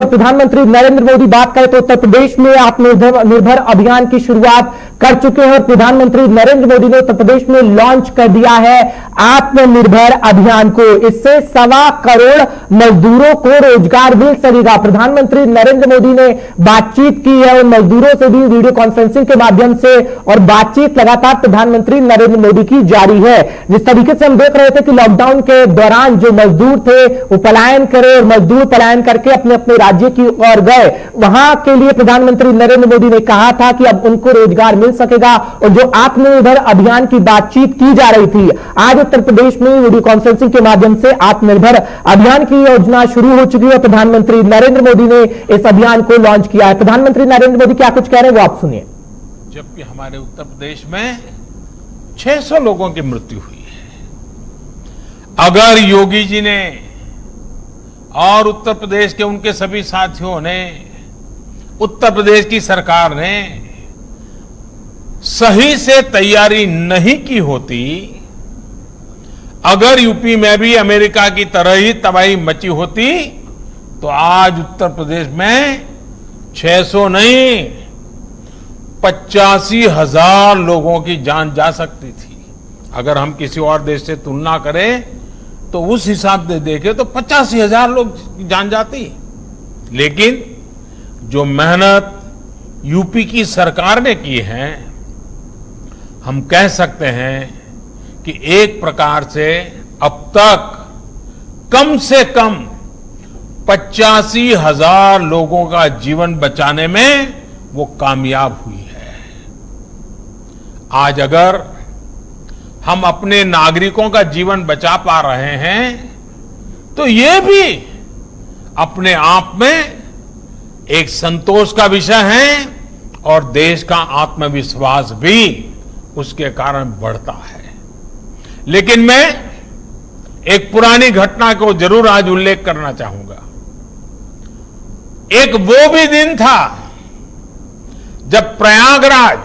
प्रधानमंत्री नरेंद्र मोदी बात करें तो उत्तर प्रदेश में आत्मनिर्भर अभियान की शुरुआत कर चुके हैं और प्रधानमंत्री नरेंद्र मोदी ने उत्तर प्रदेश में लॉन्च कर दिया है आत्मनिर्भर अभियान को। इससे 1.25 करोड़ मजदूरों को रोजगार मिल सकेगा। प्रधानमंत्री नरेंद्र मोदी ने बातचीत की है और मजदूरों से भी वीडियो कॉन्फ्रेंसिंग के माध्यम से, और बातचीत लगातार प्रधानमंत्री नरेंद्र मोदी की जारी है। जिस तरीके से हम देख रहे थे कि लॉकडाउन के दौरान जो मजदूर थे वो पलायन करे और मजदूर पलायन करके अपने अपने राज्य की ओर गए, वहां के लिए प्रधानमंत्री नरेंद्र मोदी ने कहा था कि अब उनको रोजगार मिल सकेगा। और जो आत्मनिर्भर अभियान की बातचीत की जा रही थी, आज उत्तर प्रदेश में वीडियो कॉन्फ्रेंसिंग के माध्यम से आत्मनिर्भर अभियान की योजना शुरू हो चुकी है। प्रधानमंत्री नरेंद्र मोदी ने इस अभियान को लॉन्च किया है। प्रधानमंत्री नरेंद्र मोदी क्या कुछ कह रहे हैं वो आप सुनिए। जबकि हमारे उत्तर प्रदेश में 600 लोगों की मृत्यु हुई है, अगर योगी जी ने और उत्तर प्रदेश के उनके सभी साथियों ने, उत्तर प्रदेश की सरकार ने सही से तैयारी नहीं की होती, अगर यूपी में भी अमेरिका की तरह ही तबाही मची होती, तो आज उत्तर प्रदेश में 600 नहीं 85,000 लोगों की जान जा सकती थी। अगर हम किसी और देश से तुलना करें तो उस हिसाब से देखें तो 85,000 लोग जान जाती। लेकिन जो मेहनत यूपी की सरकार ने की है, हम कह सकते हैं कि एक प्रकार से अब तक कम से कम 85,000 लोगों का जीवन बचाने में वो कामयाब हुई है। आज अगर हम अपने नागरिकों का जीवन बचा पा रहे हैं तो ये भी अपने आप में एक संतोष का विषय है और देश का आत्मविश्वास भी उसके कारण बढ़ता है। लेकिन मैं एक पुरानी घटना को जरूर आज उल्लेख करना चाहूंगा। एक वो भी दिन था जब प्रयागराज,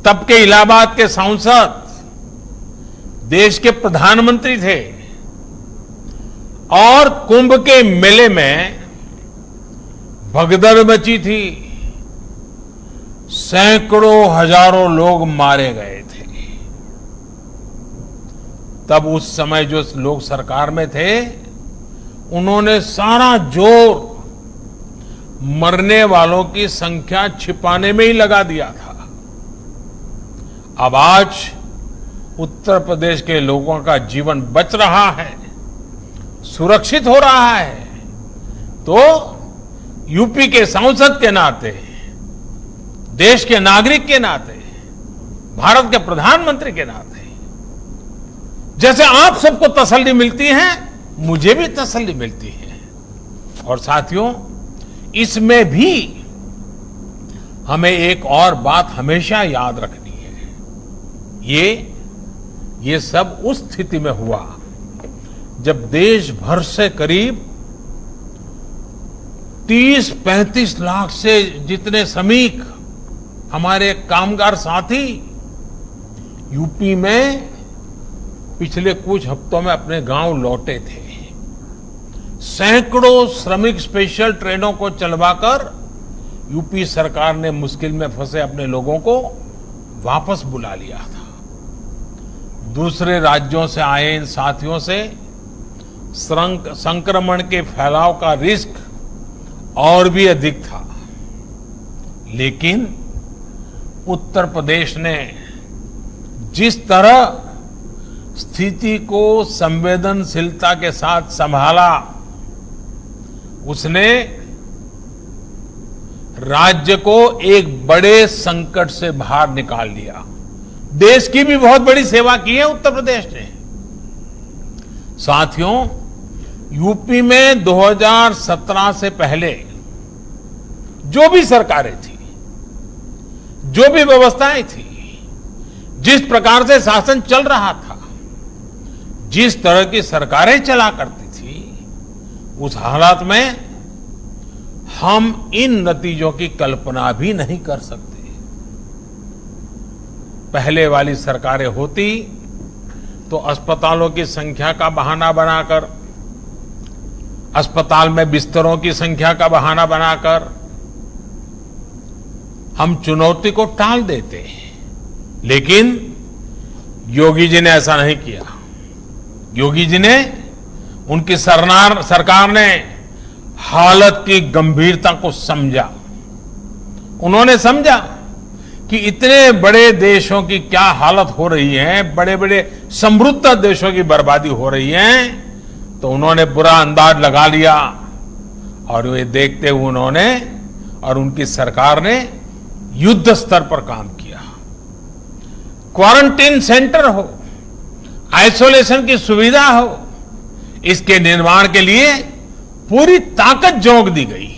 तब के इलाहाबाद के सांसद, देश के प्रधानमंत्री थे और कुंभ के मेले में भगदड़ मची थी, सैकड़ों हजारों लोग मारे गए थे। तब उस समय जो लोग सरकार में थे उन्होंने सारा जोर मरने वालों की संख्या छिपाने में ही लगा दिया था। अब आज उत्तर प्रदेश के लोगों का जीवन बच रहा है, सुरक्षित हो रहा है, तो यूपी के सांसद के नाते, देश के नागरिक के नाते, भारत के प्रधानमंत्री के नाते जैसे आप सबको तसल्ली मिलती है, मुझे भी तसल्ली मिलती है। और साथियों, इसमें भी हमें एक और बात हमेशा याद रखनी है। ये सब उस स्थिति में हुआ जब देश भर से करीब 30-35 लाख से जितने श्रमिक, हमारे कामगार साथी यूपी में पिछले कुछ हफ्तों में अपने गांव लौटे थे। सैकड़ों श्रमिक स्पेशल ट्रेनों को चलवाकर यूपी सरकार ने मुश्किल में फंसे अपने लोगों को वापस बुला लिया था। दूसरे राज्यों से आए इन साथियों से संक्रमण के फैलाव का रिस्क और भी अधिक था, लेकिन उत्तर प्रदेश ने जिस तरह स्थिति को संवेदनशीलता के साथ संभाला, उसने राज्य को एक बड़े संकट से बाहर निकाल लिया। देश की भी बहुत बड़ी सेवा की है उत्तर प्रदेश ने। साथियों, यूपी में 2017 से पहले जो भी सरकारें थी, जो भी व्यवस्थाएं थी, जिस प्रकार से शासन चल रहा था, जिस तरह की सरकारें चला करती थी, उस हालात में हम इन नतीजों की कल्पना भी नहीं कर सकते। पहले वाली सरकारें होती तो अस्पतालों की संख्या का बहाना बनाकर अस्पताल में बिस्तरों की संख्या का बहाना बनाकर हम चुनौती को टाल देते हैं। लेकिन योगी जी ने ऐसा नहीं किया। योगी जी ने, उनकी सरकार ने हालत की गंभीरता को समझा। उन्होंने समझा कि इतने बड़े देशों की क्या हालत हो रही है, बड़े बड़े समृद्ध देशों की बर्बादी हो रही है, तो उन्होंने बुरा अंदाज लगा लिया और वे देखते हुए उन्होंने और उनकी सरकार ने युद्ध स्तर पर काम किया। क्वारंटीन सेंटर हो, आइसोलेशन की सुविधा हो, इसके निर्माण के लिए पूरी ताकत झोंक दी गई।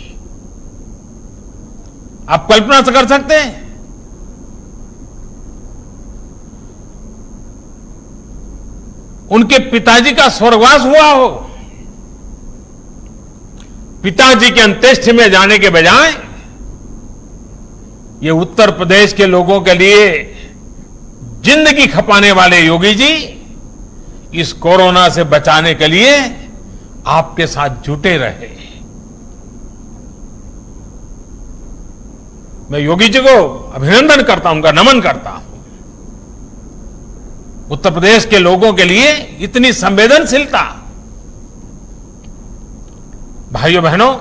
आप कल्पना से कर सकते हैं, उनके पिताजी का स्वर्गवास हुआ हो, पिताजी के अंत्येष्टि में जाने के बजाय ये उत्तर प्रदेश के लोगों के लिए जिंदगी खपाने वाले योगी जी इस कोरोना से बचाने के लिए आपके साथ जुटे रहे। मैं योगी जी को अभिनंदन करता हूं, उनका नमन करता हूं। उत्तर प्रदेश के लोगों के लिए इतनी संवेदनशीलता। भाइयों बहनों,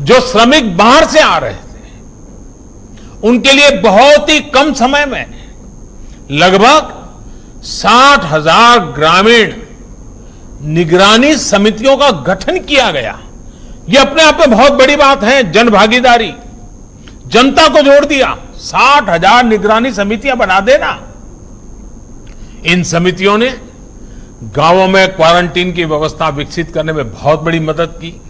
जो श्रमिक बाहर से आ रहे थे, उनके लिए बहुत ही कम समय में लगभग 60,000 ग्रामीण निगरानी समितियों का गठन किया गया। यह अपने आप में बहुत बड़ी बात है। जन भागीदारी, जनता को जोड़ दिया। 60,000 निगरानी समितियां बना देना। इन समितियों ने गांवों में क्वारंटीन की व्यवस्था विकसित करने में बहुत बड़ी मदद की।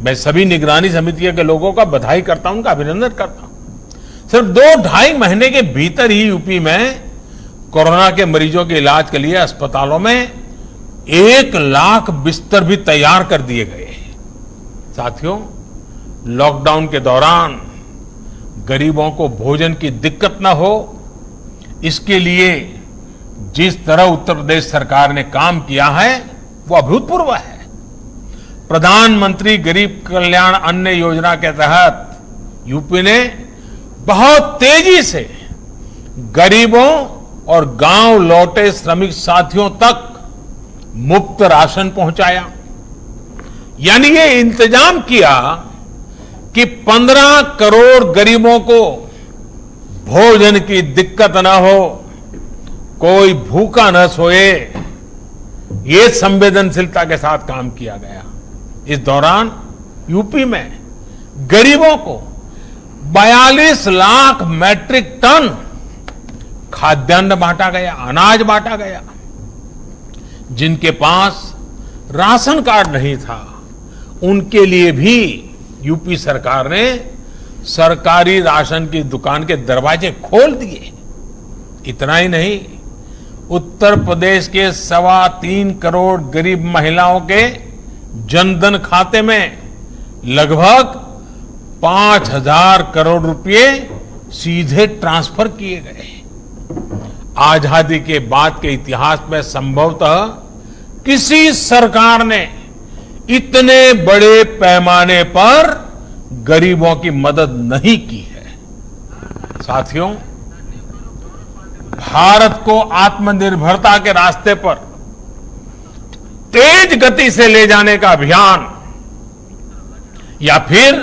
मैं सभी निगरानी समितियों के लोगों का बधाई करता हूं, उनका अभिनंदन करता हूं। सिर्फ 2-2.5 महीने के भीतर ही यूपी में कोरोना के मरीजों के इलाज के लिए अस्पतालों में 1 लाख बिस्तर भी तैयार कर दिए गए। साथियों, लॉकडाउन के दौरान गरीबों को भोजन की दिक्कत न हो, इसके लिए जिस तरह उत्तर प्रदेश सरकार ने काम किया है वो अभूतपूर्व है। प्रधानमंत्री गरीब कल्याण अन्न योजना के तहत यूपी ने बहुत तेजी से गरीबों और गांव लौटे श्रमिक साथियों तक मुफ्त राशन पहुंचाया। यानी ये इंतजाम किया कि 15 करोड़ गरीबों को भोजन की दिक्कत न हो, कोई भूखा न सोए। ये संवेदनशीलता के साथ काम किया गया। इस दौरान यूपी में गरीबों को 42 लाख मैट्रिक टन खाद्यान्न बांटा गया, अनाज बांटा गया। जिनके पास राशन कार्ड नहीं था, उनके लिए भी यूपी सरकार ने सरकारी राशन की दुकान के दरवाजे खोल दिए। इतना ही नहीं, उत्तर प्रदेश के 3.25 करोड़ गरीब महिलाओं के जनधन खाते में लगभग 5,000 करोड़ रुपए सीधे ट्रांसफर किए गए। आजादी के बाद के इतिहास में संभवतः किसी सरकार ने इतने बड़े पैमाने पर गरीबों की मदद नहीं की है। साथियों, भारत को आत्मनिर्भरता के रास्ते पर तेज गति से ले जाने का अभियान या फिर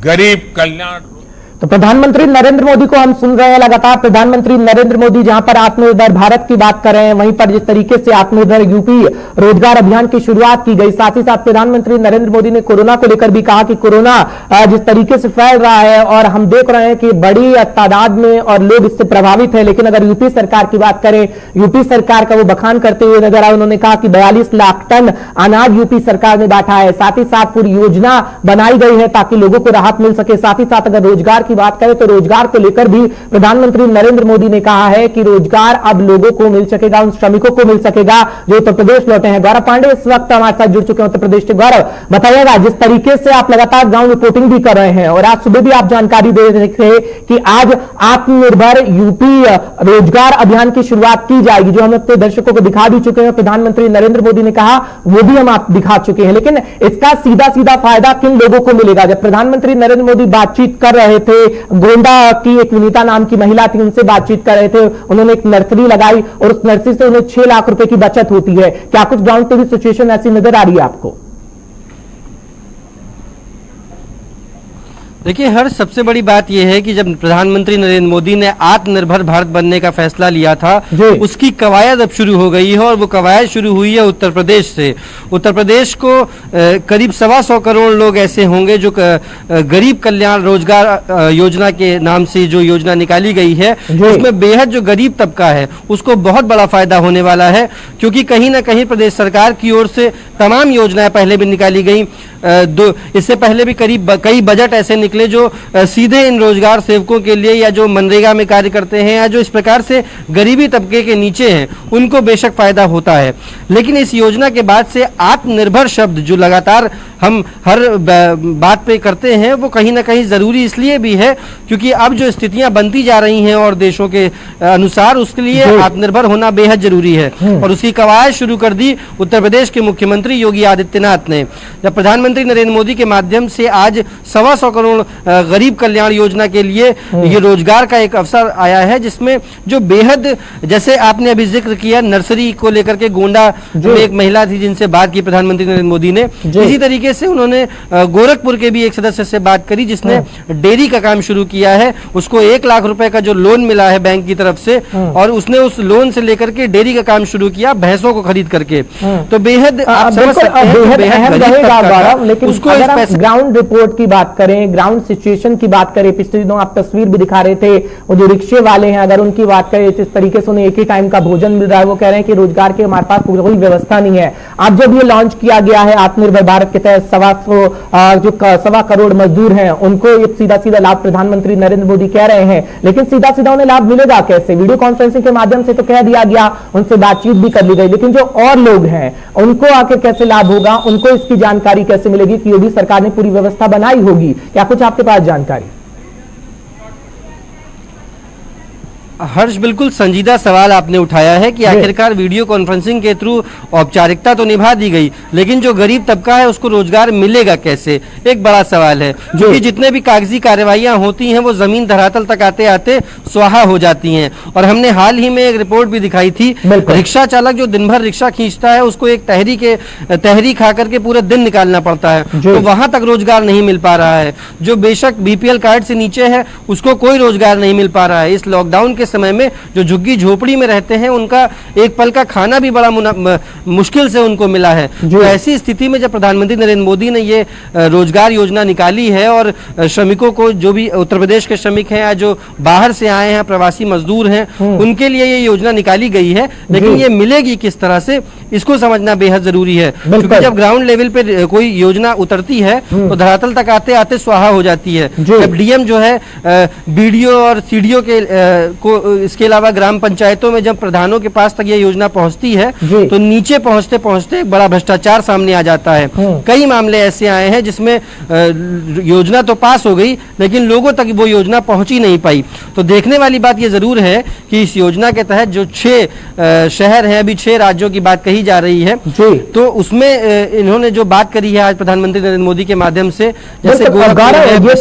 गरीब कल्याण। तो प्रधानमंत्री नरेंद्र मोदी को हम सुन रहे हैं लगातार। प्रधानमंत्री नरेंद्र मोदी जहां पर आत्मनिर्भर भारत की बात कर रहे हैं, वहीं पर जिस तरीके से आत्मनिर्भर यूपी रोजगार अभियान की शुरुआत की गई, साथ ही साथ प्रधानमंत्री नरेंद्र मोदी ने कोरोना को लेकर भी कहा कि कोरोना जिस तरीके से फैल रहा है और हम देख रहे हैं कि बड़ी तादाद में और लोग इससे प्रभावित है। लेकिन अगर यूपी सरकार की बात करें, यूपी सरकार का वो बखान करते हुए नजर आए। उन्होंने कहा कि 42 लाख टन अनाज यूपी सरकार ने बांटा है। साथ ही साथ पूरी योजना बनाई गई है ताकि लोगों को राहत मिल सके। साथ ही साथ अगर रोजगार की बात करें तो रोजगार को लेकर भी प्रधानमंत्री नरेंद्र मोदी ने कहा है कि रोजगार अब लोगों को मिल सकेगा, उन श्रमिकों को मिल सकेगा जो उत्तर प्रदेश लौटे हैं। गौरव पांडे इस वक्त हमारे साथ जुड़ चुके हैं उत्तर प्रदेश से। गौरव, बताइएगा, जिस तरीके से आप लगातार ग्राउंड रिपोर्टिंग भी कर रहे हैं और आज सुबह भी आप जानकारी दे रहे थे कि आज आत्मनिर्भर यूपी रोजगार अभियान की शुरुआत की जाएगी, जो हम अपने दर्शकों को दिखा भी चुके हैं। प्रधानमंत्री नरेंद्र मोदी ने कहा वो भी हम आप दिखा चुके हैं, लेकिन इसका सीधा सीधा फायदा किन लोगों को मिलेगा? जब प्रधानमंत्री नरेंद्र मोदी बातचीत कर रहे थे, गोंडा की एक विनीता नाम की महिला थी, उनसे बातचीत कर रहे थे, उन्होंने एक नर्सरी लगाई और उस नर्सरी से उन्हें 6 लाख रुपए की बचत होती है। क्या कुछ ग्राउंड पे भी सिचुएशन ऐसी नजर आ रही है आपको? देखिए हर्ष, सबसे बड़ी बात यह है कि जब प्रधानमंत्री नरेंद्र मोदी ने आत्मनिर्भर भारत बनने का फैसला लिया था, उसकी कवायद अब शुरू हो गई है और वो कवायद शुरू हुई है उत्तर प्रदेश से। उत्तर प्रदेश को करीब 125 करोड़ लोग ऐसे होंगे जो गरीब कल्याण रोजगार योजना के नाम से जो योजना निकाली गई है, उसमें बेहद जो गरीब तबका है उसको बहुत बड़ा फायदा होने वाला है, क्योंकि कहीं ना कहीं प्रदेश सरकार की ओर से तमाम योजनाएं पहले भी निकाली गई। इससे पहले भी करीब कई बजट ऐसे निकले जो सीधे इन रोजगार सेवकों के लिए या जो मनरेगा में कार्य करते हैं या जो इस प्रकार से गरीबी तबके के नीचे हैं उनको बेशक फायदा होता है। लेकिन इस योजना के बाद से आत्मनिर्भर शब्द जो लगातार हम हर बात पे करते हैं, वो कहीं ना कहीं जरूरी इसलिए भी है क्योंकि अब जो स्थितियां बनती जा रही हैं और देशों के अनुसार, उसके लिए आत्मनिर्भर होना बेहद जरूरी है और उसकी कवायद शुरू कर दी उत्तर प्रदेश के मुख्यमंत्री योगी आदित्यनाथ ने। जब प्रधानमंत्री नरेंद्र मोदी के माध्यम से आज 125 करोड़ गरीब कल्याण योजना के लिए ये रोजगार का एक अवसर आया है, जिसमें जो बेहद, जैसे आपने अभी जिक्र किया नर्सरी को लेकर के, गोंडा में एक महिला थी जिनसे बात की प्रधानमंत्री नरेंद्र मोदी ने, इसी तरीके से उन्होंने गोरखपुर के भी एक सदस्य से बात करी जिसने डेयरी का काम शुरू किया है। उसको 1 लाख रुपए का जो लोन मिला है बैंक की तरफ से, और उसने उस लोन से लेकर के डेयरी का काम शुरू किया भैंसों को खरीद करके। तो बेहद आप समझ सकते हैं, लेकिन उसको ग्राउंड रिपोर्ट की बात करें, ग्राउंड सिचुएशन की बात करें, पिछले दिनों आप तस्वीर भी दिखा रहे थे, वो जो रिक्शे वाले हैं अगर उनकी बात करें, जिस तरीके से उन्हें एक ही टाइम का भोजन मिल रहा है, वो कह रहे हैं कि रोजगार की हमारे पास कोई व्यवस्था नहीं है। अब जब ये लॉन्च किया गया है आत्मनिर्भर भारत के तहत, 1.25 करोड़ मजदूर हैं, उनको ये सीधा सीधा लाभ प्रधानमंत्री नरेंद्र मोदी कह रहे हैं, लेकिन सीधा सीधा उन्हें लाभ मिलेगा कैसे? वीडियो कॉन्फ्रेंसिंग के माध्यम से तो कह दिया गया, उनसे बातचीत भी कर ली गई, लेकिन जो और लोग हैं उनको आके कैसे लाभ होगा, उनको इसकी जानकारी कैसे मिलेगी कि योगी सरकार ने पूरी व्यवस्था बनाई होगी? क्या कुछ आपके पास जानकारी? हर्ष, बिल्कुल संजीदा सवाल आपने उठाया है कि आखिरकार वीडियो कॉन्फ्रेंसिंग के थ्रू औपचारिकता तो निभा दी गई, लेकिन जो गरीब तबका है उसको रोजगार मिलेगा कैसे, एक बड़ा सवाल है। क्योंकि जितने भी कागजी कार्रवाइयां होती हैं वो जमीन धरातल तक आते आते स्वाहा हो जाती हैं। और हमने हाल ही में एक रिपोर्ट भी दिखाई थी, रिक्शा चालक जो दिन भर रिक्शा खींचता है उसको एक तहरी खा करके पूरे दिन निकालना पड़ता है, तो वहां तक रोजगार नहीं मिल पा रहा है। जो बेशक बीपीएल कार्ड से नीचे है उसको कोई रोजगार नहीं मिल पा रहा है। इस लॉकडाउन के समय में जो झुग्गी झोपड़ी में रहते हैं उनका एक पल का खाना भी बड़ा मुश्किल से उनको मिला है। तो ऐसी स्थिति में जब प्रधानमंत्री नरेंद्र मोदी ने ये रोजगार योजना निकाली है और श्रमिकों को, जो भी उत्तर प्रदेश के श्रमिक हैं या जो बाहर से आए हैं प्रवासी मजदूर हैं, उनके लिए ये योजना निकाली गई है, लेकिन ये मिलेगी किस तरह से इसको समझना बेहद जरूरी है। क्योंकि जब ग्राउंड लेवल पे कोई योजना उतरती है तो धरातल तक आते आते स्वाहा हो जाती है। जब डीएम जो है बीडीओ और सीडीओ को, इसके अलावा ग्राम पंचायतों में जब प्रधानों के पास तक ये योजना पहुंचती है तो नीचे पहुंचते पहुंचते एक बड़ा भ्रष्टाचार सामने आ जाता है। कई मामले ऐसे आए हैं जिसमें योजना तो पास हो गई लेकिन लोगों तक वो योजना पहुंच ही नहीं पाई। तो देखने वाली बात ये जरूर है कि इस योजना के तहत जो 6 शहर हैं, अभी 6 राज्यों की बात कही जा रही है, तो उसमें इन्होंने जो बात करी है आज प्रधानमंत्री नरेंद्र मोदी के माध्यम से, जैसे ये तो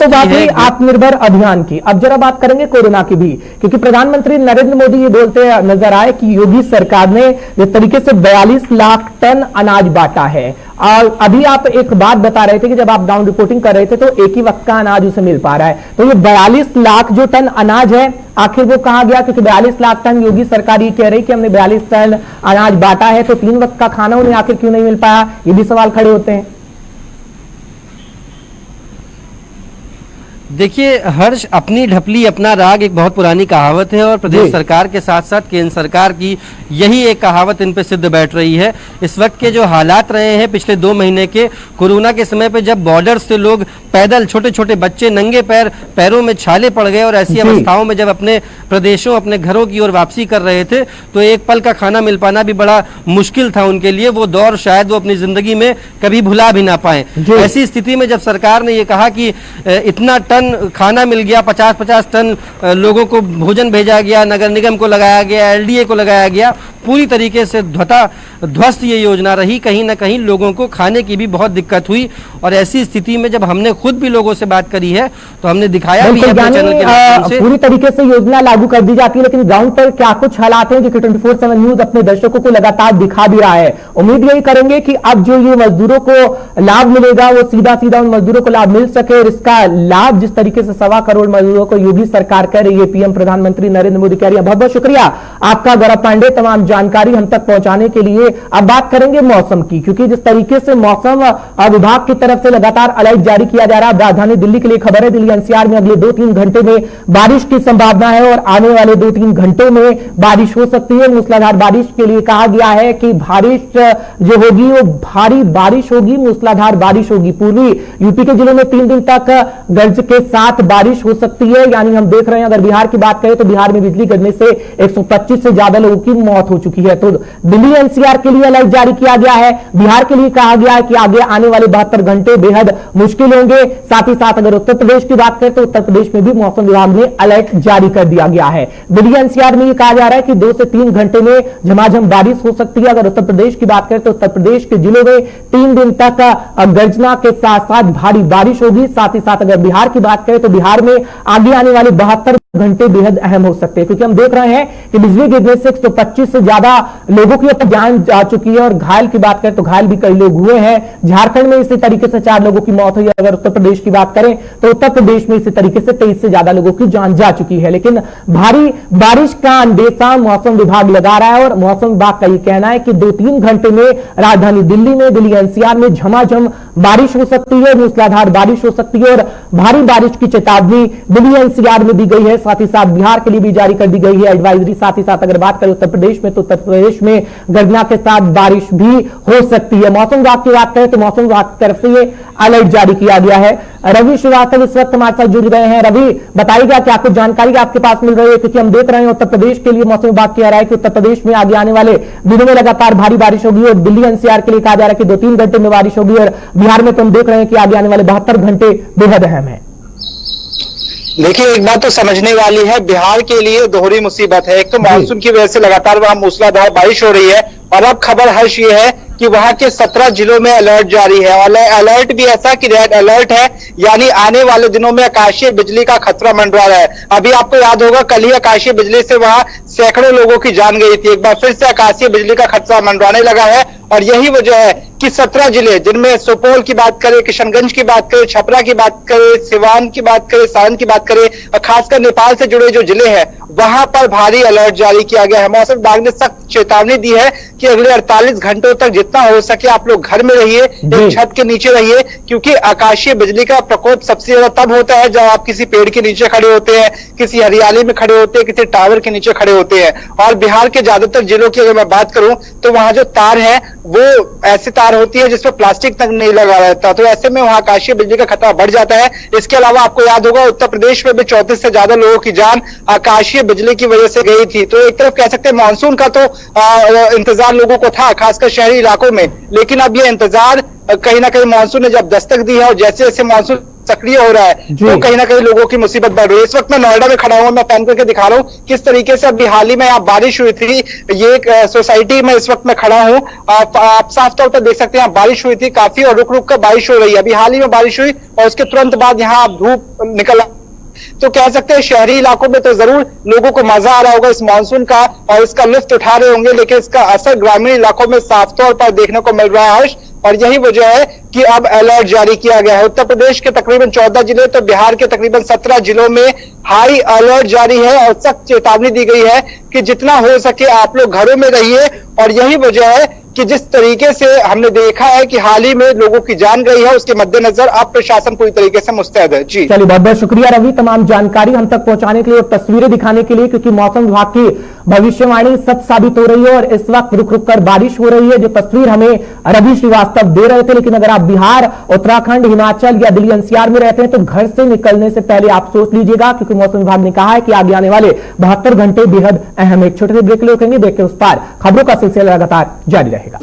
बात हुई आत्मनिर्भर अभियान की। अब जरा बात करेंगे कोरोना की भी, क्योंकि प्रधानमंत्री नरेंद्र मोदी ये बोलते नजर आए कि योगी सरकार ने जिस तरीके से 42 लाख टन अनाज बांटा है। और अभी आप एक बात बता रहे थे कि जब आप ग्राउंड रिपोर्टिंग कर रहे थे तो एक ही वक्त का अनाज उसे मिल पा रहा है, तो ये 42 लाख जो टन अनाज है आखिर वो कहां गया? क्योंकि 42 लाख टन योगी सरकार ये कह रही कि हमने 42 टन अनाज बांटा है, तो 3 वक्त का खाना उन्हें आखिर क्यों नहीं मिल पाया? ये भी सवाल खड़े होते हैं। देखिए हर्ष, अपनी ढपली अपना राग एक बहुत पुरानी कहावत है और प्रदेश सरकार के साथ साथ केंद्र सरकार की यही एक कहावत इन पे सिद्ध बैठ रही है। इस वक्त के जो हालात रहे हैं पिछले 2 महीने के, कोरोना के समय पे जब बॉर्डर से लोग पैदल छोटे छोटे बच्चे नंगे पैरों में छाले पड़ गए और ऐसी अवस्थाओं में जब अपने प्रदेशों अपने घरों की ओर वापसी कर रहे थे तो एक पल का खाना मिल पाना भी बड़ा मुश्किल था उनके लिए। वो दौर शायद वो अपनी जिंदगी में कभी भुला भी ना पाए। ऐसी स्थिति में जब सरकार ने ये कहा कि इतना टन खाना मिल गया, 50-50 टन लोगों को भोजन भेजा गया, नगर निगम को लगाया गया, एलडीए को लगाया गया, पूरी तरीके से ध्वस्त ये योजना रही। कहीं ना कहीं लोगों को खाने की भी बहुत दिक्कत हुई और ऐसी स्थिति में जब हमने खुद भी लोगों से बात करी है तो हमने दिखाया भी अपने चैनल के माध्यम से। पूरी तरीके से योजना लागू कर दी जाती है, लेकिन ग्राउंड पर क्या कुछ हालात हैं जो कि 24/7 न्यूज अपने दर्शकों को लगातार दिखा भी रहा है। उम्मीद यही करेंगे कि अब जो ये मजदूरों को लाभ मिलेगा वो सीधा सीधा उन मजदूरों को लाभ मिल सके और इसका लाभ जिस तरीके से 1.25 करोड़ मजदूरों को योगी सरकार कर रही है, पीएम प्रधानमंत्री नरेंद्र मोदी कह रही है। बहुत बहुत शुक्रिया आपका गौरव पांडे तमाम जानकारी हम तक पहुंचाने के लिए। अब बात करेंगे मौसम की, क्योंकि जिस तरीके से मौसम विभाग की तरफ से लगातार अलर्ट जारी किया जा रहा है। राजधानी दिल्ली के लिए खबर है, दिल्ली एनसीआर में अगले 2-3 घंटे में बारिश की संभावना है और आने वाले 2-3 घंटों में बारिश हो सकती है। मूसलाधार बारिश के लिए कहा गया है कि बारिश जो होगी वो भारी बारिश होगी, मूसलाधार बारिश होगी। पूर्वी यूपी के जिलों में 3 दिन तक गर्ज के साथ बारिश हो सकती है। यानी हम देख रहे हैं, अगर बिहार की बात करें तो बिहार में बिजली गिरने से 125 से ज्यादा लोगों की मौत हो चुकी है। तो दिल्ली एनसीआर के लिए अलर्ट जारी किया गया है। बिहार के लिए कहा गया है कि आगे आने वाले 72 घंटे बेहद मुश्किल होंगे। साथ ही साथ अगर उत्तर प्रदेश की बात करें तो उत्तर प्रदेश में भी मौसम विभाग ने अलर्ट जारी कर दिया गया है। दिल्ली एनसीआर में यह कहा जा रहा है कि 2 से 3 घंटे में झमाझम बारिश हो सकती है। अगर उत्तर प्रदेश की बात करें तो उत्तर प्रदेश के जिलों में 3 दिन तक गर्जना के साथ साथ भारी बारिश होगी। साथ ही साथ अगर बिहार की बात करें तो बिहार में आगे आने वाले 72 घंटे बेहद अहम हो सकते हैं, क्योंकि हम देख रहे हैं कि बिजली गिरने से 125 से ज्यादा लोगों की अब जान जा चुकी है और घायल की बात करें तो घायल भी कई लोग हुए हैं। झारखंड में इसी तरीके से 4 लोगों की मौत हुई है। अगर उत्तर प्रदेश की बात करें तो उत्तर प्रदेश में इसी तरीके से 23 से ज्यादा लोगों की जान जा चुकी है। लेकिन भारी बारिश का अंदेशा मौसम विभाग लगा रहा है और मौसम विभाग का यह कहना है कि 2-3 घंटे में राजधानी दिल्ली में, दिल्ली एनसीआर में झमाझम बारिश हो सकती है, मूसलाधार बारिश हो सकती है और भारी बारिश की चेतावनी दिल्ली एनसीआर में दी गई है। साथ ही साथ बिहार के लिए भी जारी कर दी गई है एडवाइजरी। साथ ही साथ अगर बात करें उत्तर प्रदेश में तो उत्तर प्रदेश में गर्जना के साथ बारिश भी हो सकती है। मौसम विभाग की बात करें तो मौसम विभाग की तरफ से ये अलर्ट जारी किया गया है। रवि श्रीवास्तव इस वक्त हमारे साथ जुड़ गए हैं। रवि, बताइएगा क्या कुछ जानकारी आपके पास मिल रही है, क्योंकि हम देख रहे हैं उत्तर प्रदेश के लिए मौसम विभाग कह रहा है कि उत्तर प्रदेश में आगे आने वाले दिनों में लगातार भारी बारिश होगी और दिल्ली एनसीआर के लिए कहा जा रहा है कि 2-3 घंटे में बारिश होगी और बिहार में तो हम देख रहे हैं कि आगे आने वाले 72 घंटे बेहद अहम है। देखिए, एक बात तो समझने वाली है, बिहार के लिए दोहरी मुसीबत है। एक तो मानसून की वजह से लगातार वहां मूसलाधार बारिश हो रही है और अब खबर हर्ष ये है कि वहां के 17 जिलों में अलर्ट जारी है और अलर्ट भी ऐसा कि रेड अलर्ट है, यानी आने वाले दिनों में आकाशीय बिजली का खतरा मंडरा रहा है। अभी आपको याद होगा कल ही आकाशीय बिजली से वहां सैकड़ों लोगों की जान गई थी। एक बार फिर से आकाशीय बिजली का खतरा मंडराने लगा है और यही वजह है कि 17 जिले, जिनमें सुपौल की बात करें, किशनगंज की बात करें, छपरा की बात करें, सिवान की बात करें, सारण की बात करें और खासकर नेपाल से जुड़े जो जिले हैं वहां पर भारी अलर्ट जारी किया गया है। मौसम विभाग ने सख्त चेतावनी दी है कि अगले 48 घंटों तक जितना हो सके आप लोग घर में रहिए, एक छत के नीचे रहिए, क्योंकि आकाशीय बिजली का प्रकोप सबसे ज्यादा तब होता है जब आप किसी पेड़ के नीचे खड़े होते हैं, किसी हरियाली में खड़े होते हैं, किसी टावर के नीचे खड़े होते हैं। और बिहार के ज्यादातर जिलों की अगर मैं बात करूं तो वहां जो तार है वो ऐसी तार होती है जिसमें प्लास्टिक तक नहीं लगा रहता, तो ऐसे में वहां आकाशीय बिजली का खतरा बढ़ जाता है। इसके अलावा आपको याद होगा उत्तर प्रदेश में भी 34 से ज्यादा लोगों की जान आकाशीय बिजली की वजह से गई थी। तो एक तरफ कह सकते हैं मानसून का तो इंतजार लोगों को था, खासकर शहरी इलाकों में, लेकिन अब ये इंतजार कहीं ना कहीं मानसून ने जब दस्तक दी है और जैसे जैसे मानसून सक्रिय हो रहा है तो कहीं ना कहीं लोगों की मुसीबत बढ़ रही है। इस वक्त मैं नोएडा में खड़ा हूं, मैं पैन करके दिखा रहा हूं किस तरीके से अभी हाल ही में यहाँ बारिश हुई थी। ये एक सोसाइटी में इस वक्त मैं खड़ा हूं, आप साफ तौर पर देख सकते हैं यहाँ बारिश हुई थी काफी और रुक रुक कर बारिश हो रही है। अभी हाल ही में बारिश हुई और उसके तुरंत बाद यहाँ धूप निकल, तो कह सकते हैं शहरी इलाकों में तो जरूर लोगों को मजा आ रहा होगा इस मानसून का और इसका लुत्फ उठा रहे होंगे, लेकिन इसका असर ग्रामीण इलाकों में साफ तौर पर देखने को मिल रहा है हर्ष। और यही वजह है कि अब अलर्ट जारी किया गया है। उत्तर प्रदेश के तकरीबन 14 जिले तो बिहार के तकरीबन 17 जिलों में हाई अलर्ट जारी है और सख्त चेतावनी दी गई है कि जितना हो सके आप लोग घरों में रहिए। और यही वजह है कि जिस तरीके से हमने देखा है कि हाल ही में लोगों की जान गई है, उसके मद्देनजर अब प्रशासन पूरी तरीके से मुस्तैद है। जी चलिए, बहुत बहुत शुक्रिया रवि तमाम जानकारी हम तक पहुंचाने के लिए और तस्वीरें दिखाने के लिए, क्योंकि मौसम विभाग की भविष्यवाणी सच साबित हो रही है और इस वक्त रुक रुक कर बारिश हो रही है। जो तस्वीर हमें रवि श्रीवास्तव वास्तव दे रहे थे। लेकिन अगर आप बिहार, उत्तराखंड, हिमाचल या दिल्ली एनसीआर में रहते हैं तो घर से निकलने से पहले आप सोच लीजिएगा, क्योंकि मौसम विभाग ने कहा है कि आगे आने वाले 72 घंटे बेहद अहम है। एक छोटे से ब्रेक ले, देख के उस पार खबरों का सिलसिला लगातार जारी रहेगा।